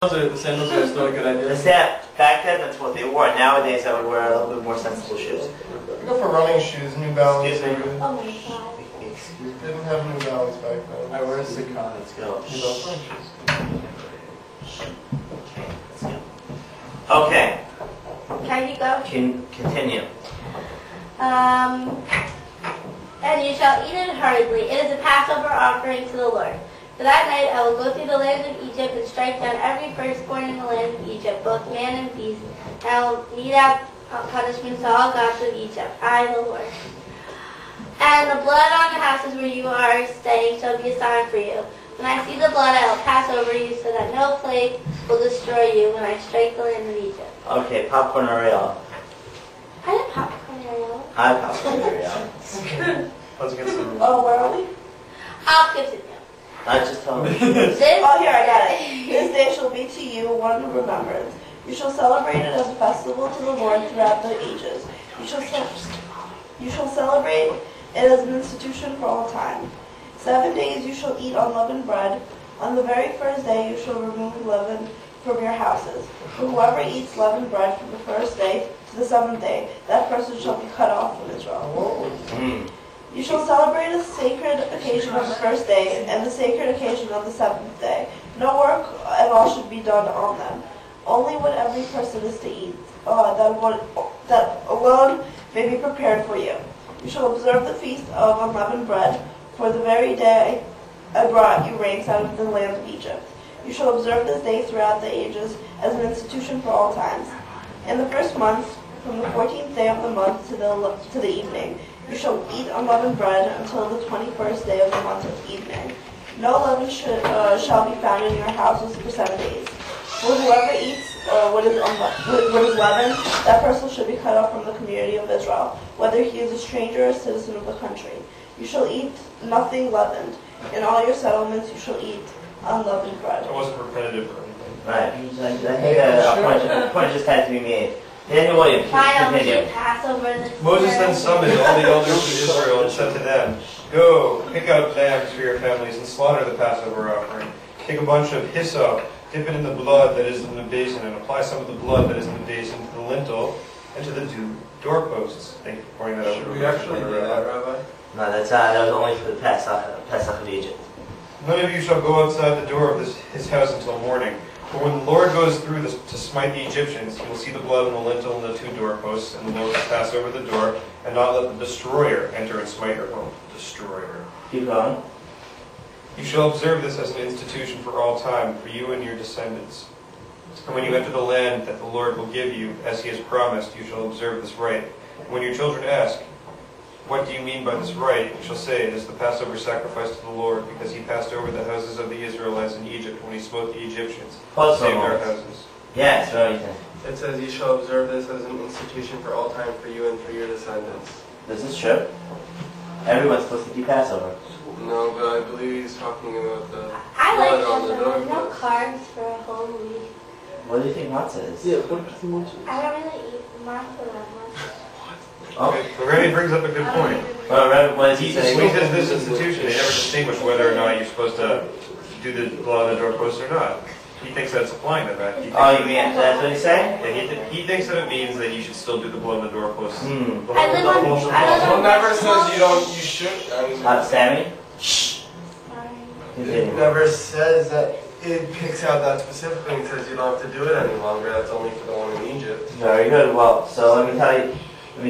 The sandals are still a good idea. Back then, that's what they wore. Nowadays, I would wear a little bit more sensible shoes. Go for running shoes, New Balance. Excuse me. Oh my god. Didn't have New Balance back then. I wear a Saucony. Let's go. New Balance running shoes. Let's go. Okay, Can you go? continue. And you shall eat it hurriedly. It is a Passover offering to the Lord. For that night I will go through the land of Egypt and strike down every firstborn in the land of Egypt, both man and beast. And I will mete out punishments to all gods of Egypt. I, the Lord. And the blood on the houses where you are staying shall be a sign for you. When I see the blood, I will pass over you, so that no plague will destroy you when I strike the land of Egypt. Okay, popcorn Ariel. I didn't popcorn Ariel. Hi, popcorn Ariel. Let's get some. Oh, where are we? I'll continue. I just told me. This, Oh, here, I got it. This day shall be to you one of remembrance. You shall celebrate it as a festival to the Lord throughout the ages. You shall celebrate it as an institution for all time. 7 days you shall eat unleavened bread. On the very first day you shall remove leaven from your houses. For whoever eats leavened bread from the first day to the 7th day, that person shall be cut off from Israel. You shall celebrate a sacred occasion on the first day, and the sacred occasion on the 7th day. No work at all should be done on them. Only what every person is to eat, that alone may be prepared for you. You shall observe the feast of unleavened bread, for the very day I brought you rains out of the land of Egypt. You shall observe this day throughout the ages as an institution for all times. In the first month, from the 14th day of the month to the evening, you shall eat unleavened bread until the 21st day of the month of evening. No leaven shall be found in your houses for 7 days. For whoever eats what is leavened, that person should be cut off from the community of Israel, whether he is a stranger or a citizen of the country. You shall eat nothing leavened. In all your settlements you shall eat unleavened bread. It wasn't repetitive or anything. Right. I think a point just had to be made. Daniel Williams, finally, continue. Passover. This Moses then summoned all the elders of Israel and said to them, "Go, pick out lambs for your families and slaughter the Passover offering. Take a bunch of hyssop, dip it in the blood that is in the basin, and apply some of the blood that is in the basin to the lintel and to the doorposts." Thank you for pointing that out. Should we actually do that, Rabbi? No, that was only for the Pesach of Egypt. "None of you shall go outside the door of his house until morning. For when the Lord goes through to smite the Egyptians, he will see the blood on the lintel and the 2 doorposts, and the Lord will pass over the door, and not let the destroyer enter and smite your home." Destroyer. Keep going. "You shall observe this as an institution for all time, for you and your descendants. And when you enter the land that the Lord will give you, as he has promised, you shall observe this rite. And when your children ask, 'What do you mean by this rite?' you shall say, 'It is the Passover sacrifice to the Lord, because he passed over the houses of the Israelites in Egypt when he smote the Egyptians, and Pause for a saved our moment. houses.'" Yes, what do you think? It says, "You shall observe this as an institution for all time for you and for your descendants." This is true. Everyone's supposed to keep Passover. No, but I believe he's talking about the I like blood on the Passover. No doorpost. carbs for a whole week. What do you think matzah is? I don't really eat matzah that much. Oh, Randy brings up a good point. well, what does he When he say? says this institution, they never distinguish whether or not you're supposed to do the blood on the doorpost or not. He thinks that's applying to that. He thinks Oh, you that- mean that's what he's saying? Yeah, he thinks that it means that you should still do the blood on the doorpost. Hmm. I live on- I live Well, on- it never says you don't. You should. I mean, Sammy? Sorry. it Continue. never says that. It picks out that specifically and says you don't have to do it any longer. That's only for the one in Egypt. Very good. Well, so let me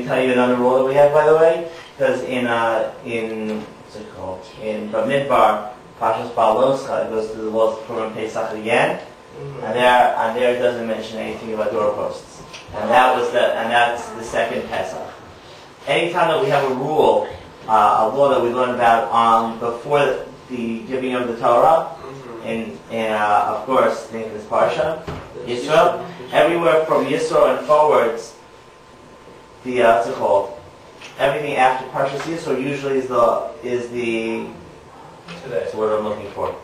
tell you another rule that we have, by the way, because in what's it called? In Bamidbar, Pashas Baloscha, it goes through the laws of Purim Pesach again, and there it doesn't mention anything about doorposts, and that's the second Pesach. Anytime that we have a rule, a law that we learn about before the giving of the Torah, in of course, think of this parsha, Yisro, everywhere from Yisro and forwards, what's it called? Everything after Parshas Yisro usually is the Today. that's what I'm looking for.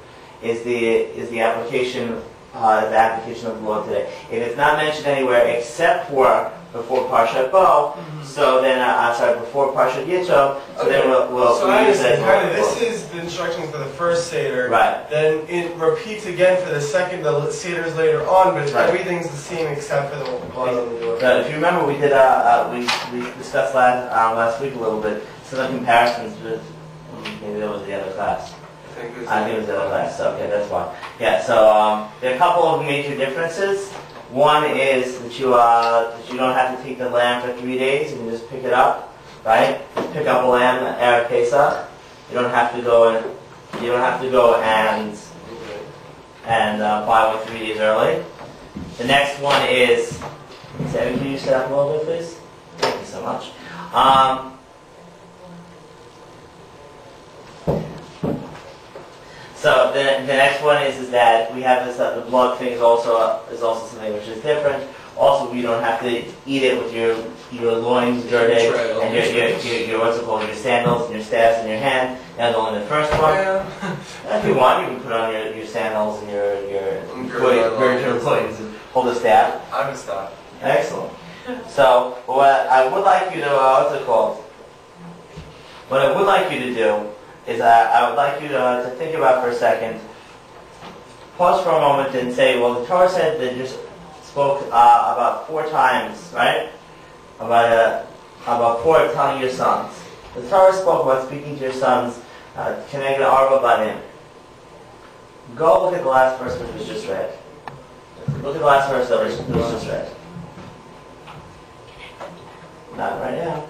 Is the application of the law today. If it's not mentioned anywhere except for before Parshat Bo. So then, before Parshat Yitro. So then we'll So I use it understand. as Kind of, well. this is the instruction for the first Seder. Right. Then it repeats again for the second, the Seders later on, but Right. everything's the same except for the one on the door. But if you remember, we did we discussed last week a little bit some of the comparisons with maybe that was the other class. I think it was the other class. So okay, that's why. Yeah. So there are a couple of major differences. One is that you don't have to take the lamb for 3 days. You can just pick it up, right? Pick up a lamb Erev Pesach. You don't have to go and buy one 3 days early. The next one is. Sammy, can you set up a little bit, please? Thank you so much. So the next one is that we have this the blood thing is also something which is different. Also, we don't have to eat it with your loins dirty and your what's it called, your sandals and your staffs in your hand. That's only the first one. If you want, you can put on your sandals and your loins and hold the staff. I'm a stop. Excellent. So what I would like you to What I would like you to do is I would like you to think about for a second. Pause for a moment and say, well, the Torah said that you spoke about 4 times, right? About 4 telling your sons. The Torah spoke about speaking to your sons, connecting Arba Banim. Go look at the last verse which was just read. Look at the last verse that was just read. Not right now.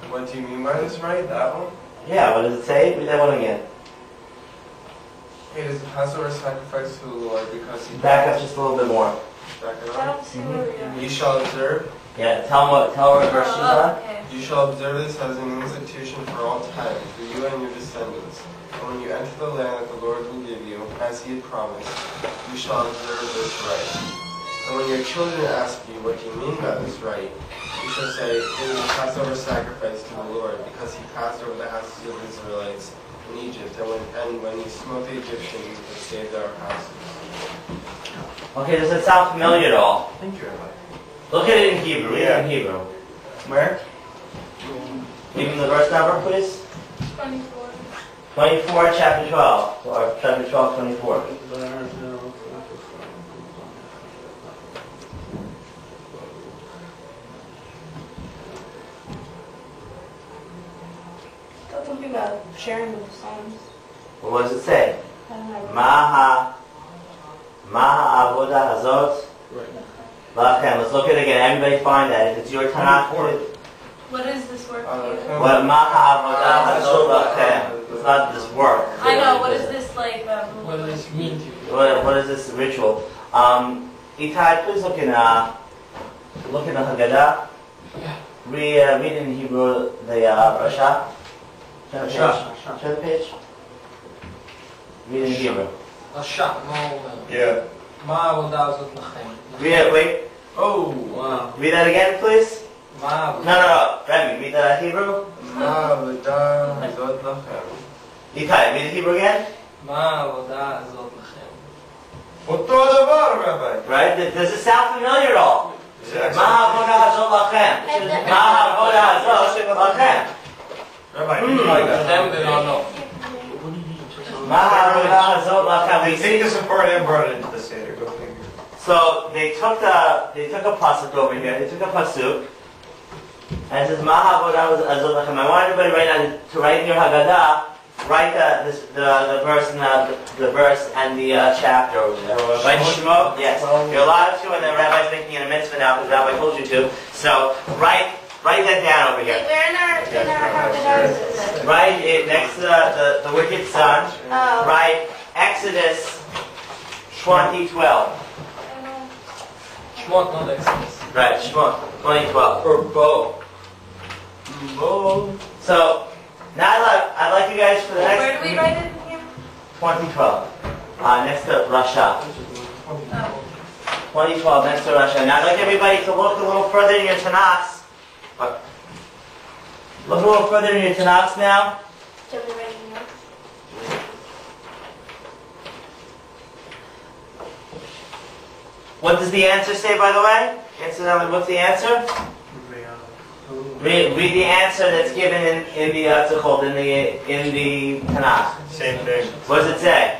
What do you mean by this, right? That one? Yeah, what does it say? Read that one again. It is the Passover sacrifice to the Lord because he Back up just a little bit more. Back it I up. don't see where we are. You shall observe. Yeah, tell her what verse she's on. Okay. You shall observe this as an institution for all time, for you and your descendants. And when you enter the land that the Lord will give you, as he had promised, you shall observe this rite. And when your children ask you what you mean by this rite, you shall say, it is a Passover sacrifice to the Lord, because he passed over the houses of the Israelites in Egypt, and when he smote the Egyptians, and saved our houses. Okay, does it sound familiar at all? Thank you, Rabbi. Look at it in Hebrew. Read it in Hebrew. Where? Give me the verse number, please. 24. 24, chapter 12. Or chapter 12, 24. That's something about sharing with the sons. What does it say? I don't know. Maha avoda hazot lachem. Let's look at it again. Everybody find that. If it's your Tanakh, What is this word? what maha avoda hazot lachem. It's not this work. I know, what is this like? What does it mean to you? What is this ritual? Itai, please look in the Haggadah. Read in Hebrew the Rasha. Turn the page. Read in Hebrew. השעה, מה הוא אומר? Yeah. מה העבודה הזאת לכם? Read it, wait. Oh, וואו. Read that again, please. מה העבודה? No. Remy, read the Hebrew. Ma'avodah hazot lachem. Itai, read the Hebrew again. מה העבודה הזאת לכם? אותו דבר, Rabbi. Right? Does it sound familiar at all? Exactly. מה העבודה הזאת לכם? מה העבודה הזאת לכם? Rabbi, you like that. them they don't know. מה העבודה הזאת לכם? They We take see. this apart and brought it into the Seder. Go figure. So they took a pasuk over here. They took a pasuk, and it says Ma ha'avodah hazot lachem. I want everybody right now to write in your Haggadah, write the verse and the verse and the chapter over there. Right, Shmo? Yes. You're allowed to, and the rabbi's making it a mitzvah now because the rabbi told you to. So write that down over here. Where in our Haggadah is this? Write it next to the wicked son. Oh. Write Exodus 20:12. שמות, not Exodus. Right, Shemot 20:12. Or Bo. So now I'd like you guys for the Where next do we write it in here? 2012. Next to Rasha. Oh. 2012 next to Rasha. Now I'd like everybody to look a little further in your Tanakhs. Look a little further in your Tanakhs now. Should we write it in here? What does the answer say, by the way? Answer number, what's the answer? Read the answer that's given in the what's it called, in the Tanakh. Same thing. What does it say?